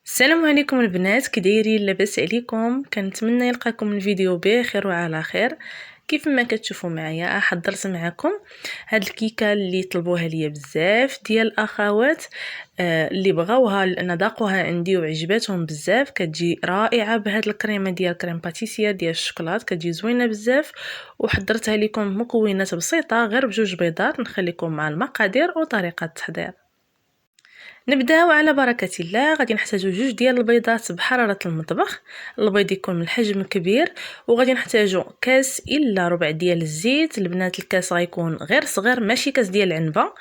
السلام عليكم البنات، كي دايرين؟ لاباس عليكم؟ كنتمنى يلقاكم الفيديو بخير وعلى خير. كيف ما كتشوفوا معايا حضرت معكم هاد الكيكه اللي طلبوها ليا بزاف ديال الاخوات اللي بغاوها لان ذاقوها عندي وعجباتهم بزاف. كتجي رائعه بهاد الكريمه ديال كريم باتيسير ديال الشوكولات، كتجي زوينه بزاف. وحضرتها لكم مكونات بسيطه غير بجوج بيضات. نخليكم مع المقادير وطريقه التحضير. نبداو على بركه الله. غادي نحتاجو جوج ديال البيضات بحراره المطبخ، البيض يكون من الحجم كبير. وغادي نحتاجو كاس الا ربع ديال الزيت. البنات الكاس غيكون غير صغير، ماشي كاس ديال العنبه،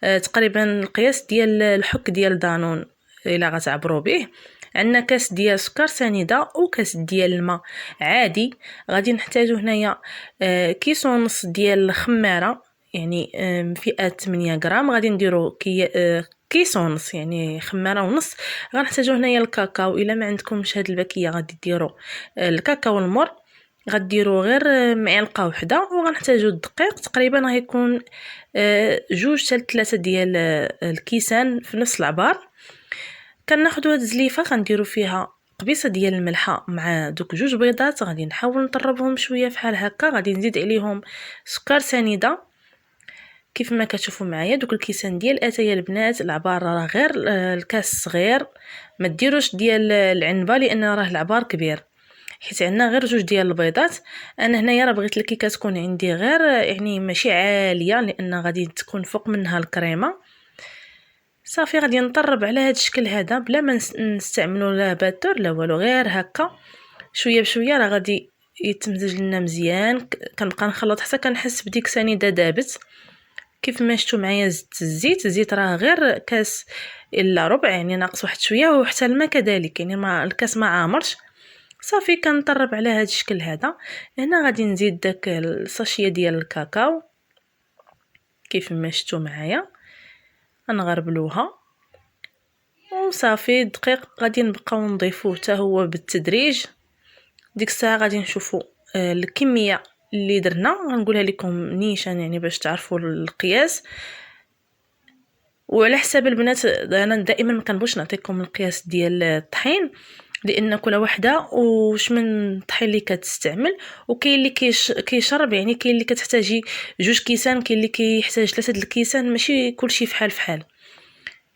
تقريبا القياس ديال الحك ديال دانون الا غتعبروا به. عندنا كاس ديال سكر سنيده وكاس ديال الماء عادي. غادي نحتاجو هنايا كيس ونص ديال الخماره، يعني فئه 8 غرام. غادي نديرو كيس ونص، يعني خماره ونص. غنحتاجو هنايا الكاكاو، الا ما عندكمش هاد الباكيه غادي ديروا الكاكاو المر. غديروا غير معلقه وحده. وغنحتاجو الدقيق، تقريبا غيكون جوج حتى 3 ديال الكيسان في نفس العبار. كناخذوا هاد الزليفه غنديروا فيها قبيصه ديال الملحه مع دوك جوج بيضات. غادي نحاول نطربهم شويه فحال هكا. غادي نزيد عليهم سكر سنيده كيف ما كتشوفوا معايا. دوك الكيسان ديال اتاي البنات العبار راه غير الكاس صغير، ما ديروش ديال العنبه لان راه العبار كبير، حيت عندنا غير جوج ديال البيضات. انا هنايا راه بغيت الكيكه تكون عندي غير يعني ماشي عاليه لان غادي تكون فوق منها الكريمه. صافي غادي نطرب على هذا الشكل هذا بلا ما نستعملوا لا باتور لا والو، غير هكا شويه بشويه راه غادي يتمزج لنا مزيان. كنبقى نخلط حتى كنحس بديك سنيده دابت. كيف ما شفتوا معايا زدت الزيت راه غير كاس الا ربع، يعني ناقص واحد شويه. وحتى الماء كذلك، يعني ما الكاس ما عامرش. صافي كنطرب على هذا الشكل هذا. هنا غادي نزيد داك الساشيه ديال الكاكاو كيف ما شفتوا معايا، غنغربلوها. وصافي الدقيق غادي نبقاو نضيفوه حتى هو بالتدريج. ديك الساعه غادي نشوفوا الكميه اللي درنا. غنقولها لكم نيشان يعني باش تعرفوا القياس. وعلى حساب البنات انا دائما ما كنبغيش نعطيكم القياس ديال الطحين لان كل وحده واش من الطحين اللي كتستعمل. وكاين اللي كيشرب، يعني كاين اللي كتحتاجي جوج كيسان، كاين اللي كيحتاج 3 الكيسان، ماشي كلشي فحال فحال.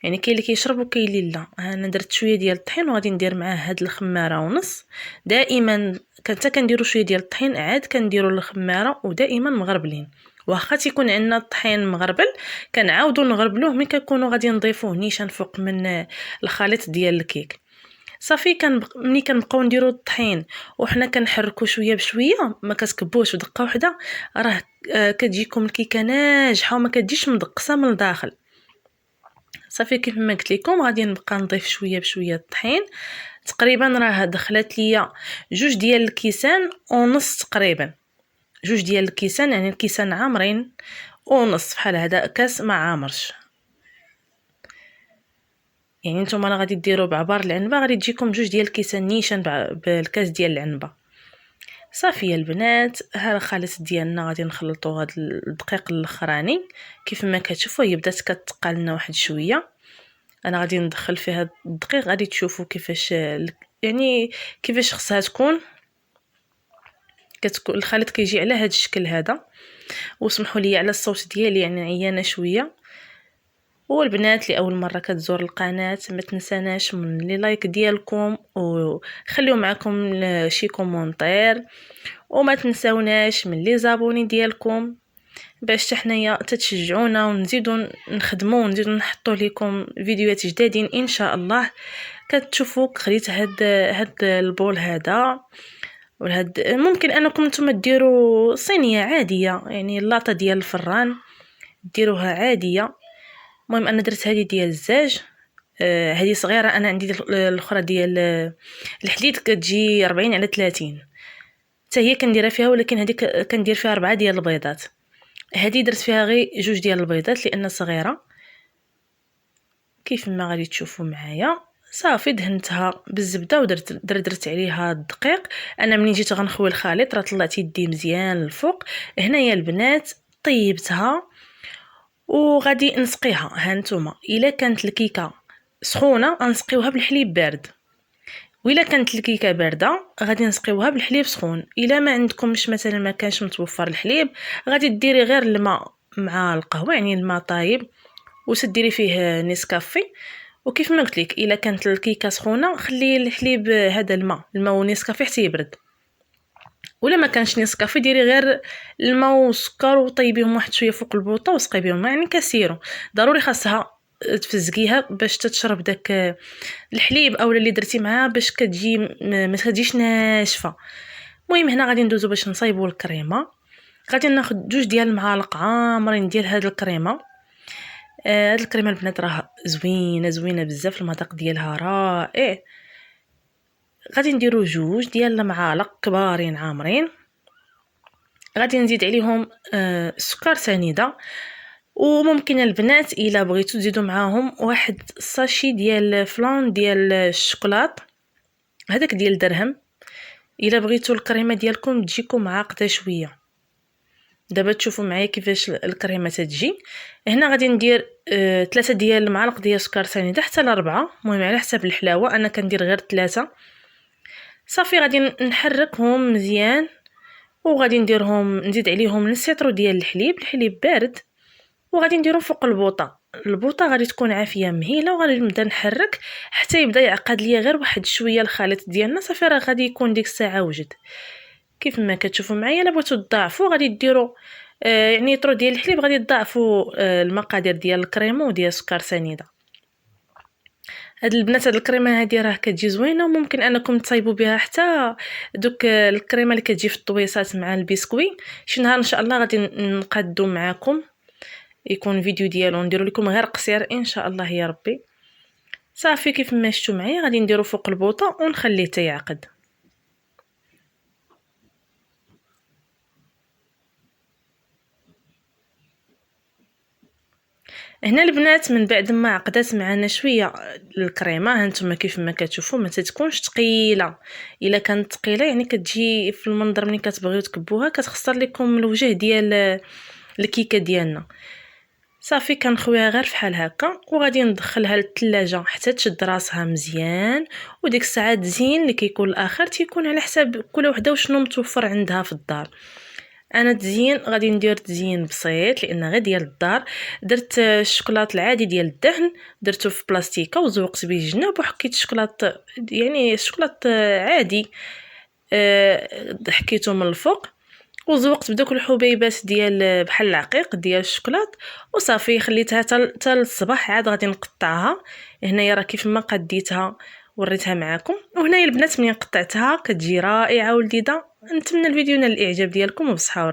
يعني كاين اللي كيشرب وكاين اللي لا. انا درت شويه ديال الطحين وغادي ندير معاه هاد الخماره ونص. دائما حتى كنديروا شويه ديال الطحين عاد كنديروا الخماره، ودائما مغربلين. واخا تيكون عندنا الطحين مغربل كنعاودوا نغربلوه ملي كنكونوا غادي نضيفوه نيشان فوق من الخليط ديال الكيك. صافي ملي كنبقاو نديروا الطحين وحنا كنحركوا شويه بشويه، ما كتكبوش بدقه واحده، راه كتجيكم الكيكه ناجحه وما كتجيش مدقسه من الداخل. صافي كيف ما قلت لكم غادي نبقى نضيف شويه بشويه الطحين. تقريبا راه دخلت ليا جوج ديال الكيسان ونص، تقريبا جوج ديال الكيسان، يعني الكيسان عامرين ونص بحال هذا، كاس ما عامرش. يعني نتوما راه غادي ديروا بعبار العنبه غادي تجيكم جوج ديال الكيسان نيشان بالكاس ديال العنبه. صافي يا البنات، ها الخليط ديالنا غادي نخلطوا هذا الدقيق الاخراني. كيف ما كتشوفوا هي بدات كتقال لنا واحد شويه. انا غادي ندخل فيها الدقيق، غادي تشوفوا كيفاش يعني كيفاش خصها تكون. كتكون الخليط كيجي على هذا الشكل هذا. وسمحوا لي على الصوت ديالي، يعني عيانه شويه. والبنات اللي اول مره كتزور القناه ما تنساناش من لي لايك ديالكم وخليو معكم شي كومونتير. وما تنساوناش من لي زابوني ديالكم باش حنايا تتشجعونا ونزيدوا نخدموا ونزيدوا نحطوا لكم فيديوهات جدادين ان شاء الله. كتشوفوا خليت هاد البول هذا وهاد. ممكن انكم نتوما ديروا صينيه عاديه، يعني اللاطه ديال الفران ديروها عاديه. المهم انا درت هذه ديال الزاج. هذه صغيره، انا عندي الاخرى ديال الحديد كتجي 40 على 30 حتى هي كنديرها فيها، ولكن هذيك كندير فيها 4 ديال البيضات. هذه درت فيها غير جوج ديال البيضات لان صغيره. كيف ما غادي تشوفوا معايا صافي دهنتها بالزبده درت عليها الدقيق. انا منين جيت غنخوي الخليط راه طلعت يدي مزيان الفوق. هنايا البنات طيبتها وغادي نسقيها. ها نتوما الا كانت الكيكه سخونه غنسقيوها بالحليب بارد، وإلا كانت الكيكه بارده غادي نسقيوها بالحليب سخون. الا ما عندكمش مثلا ما كانش متوفر الحليب، غادي ديري غير الماء مع القهوه، يعني الماء طايب وسديري فيه نيسكافي. وكيف ما قلت لك الا كانت الكيكه سخونه خلي الحليب هذا الماء ونيسكافي حتى يبرد. ولا ما كانش نيسكافي ديري غير الماء والسكر وطيبيهم واحد شويه فوق البوطه وسقي بهم، يعني كسيرو ضروري خاصها تفزقيها باش تتشرب داك الحليب او اللي درتي معاها باش كتجي ما تجيش ناشفه. المهم هنا غادي ندوزو باش نصايبوا الكريمه. غادي ناخذ 2 ديال المعالق عامرين ديال هاد الكريمه. هاد الكريمه البنات راه زوينه بزاف، المذاق ديالها رائع. غادي نديرو 2 ديال المعالق كبارين عامرين. غادي نزيد عليهم سكر سنيده، وممكن البنات الا بغيتو تزيدوا معاهم واحد ساشي ديال فلان ديال الشوكولات، هذاك ديال درهم. الا بغيتو الكريمه ديالكم تجيكم معقده شويه. دابا تشوفوا معايا كيفاش الكريمه تتجي. هنا غادي ندير 3 ديال المعالق ديال سكر سنيده حتى ل4، المهم على حسب الحلاوه، انا كندير غير 3 صافي. غادي نحركهم مزيان وغادي نزيد عليهم السيترو ديال الحليب بارد، وغادي نديرو فوق البوطه غادي تكون عافيه مهيله، وغادي نبدا نحرك حتى يبدا يعقد ليا غير واحد شويه الخليط ديالنا. صافي راه غادي يكون ديك الساعه وجد. كيف ما كتشوفوا معايا الا بغيتو تضاعفوا غادي ديروا يعني طرو ديال الحليب غادي تضاعفوا المقادير ديال الكريمه وديال السكر سنيده. هاد البنات هاد الكريمه هادي راه كتجي زوينه، وممكن انكم تصايبوا بها حتى دوك الكريمه اللي كتجي في الطويصات مع البسكوي. شي نهار ان شاء الله غادي نقادو معكم، يكون فيديو ديالو نديرو لكم غير قصير ان شاء الله يا ربي. صافي كيف ما شفتوا معايا غادي نديرو فوق البوطه ونخليه حتى يعقد. هنا البنات من بعد ما عقدات معنا شويه الكريمه، هانتوما كيف ما كتشوفوا ما تتكونش ثقيله. الا كانت ثقيله يعني كتجي في المنظر ملي كتبغيو تكبوها كتخسر لكم الوجه ديال الكيكه ديالنا. صافي كنخويها غير فحال هكا وغادي ندخلها للثلاجه حتى تشد راسها مزيان. وديك الساعه تزيين اللي كيكون الاخر تيكون على حساب كل وحده وشنو متوفر عندها في الدار. انا تزيين غادي ندير تزيين بسيط لان غير ديال الدار. درت الشوكولات العادي ديال الدهن درته في بلاستيكه وزوقت به الجناب وحكيت الشوكولات يعني الشوكولات عادي حكيته من الفوق وزوقت بدوك الحبيبات ديال بحال العقيق ديال الشوكولات وصافي خليتها حتى الصباح. عاد غادي نقطعها. هنايا راه كيف ما قديتها وريتها معكم، وهنايا البنات ملي قطعتها كتجي رائعه ولذيذه. نتمنى الفيديو نال الاعجاب ديالكم وبصحه.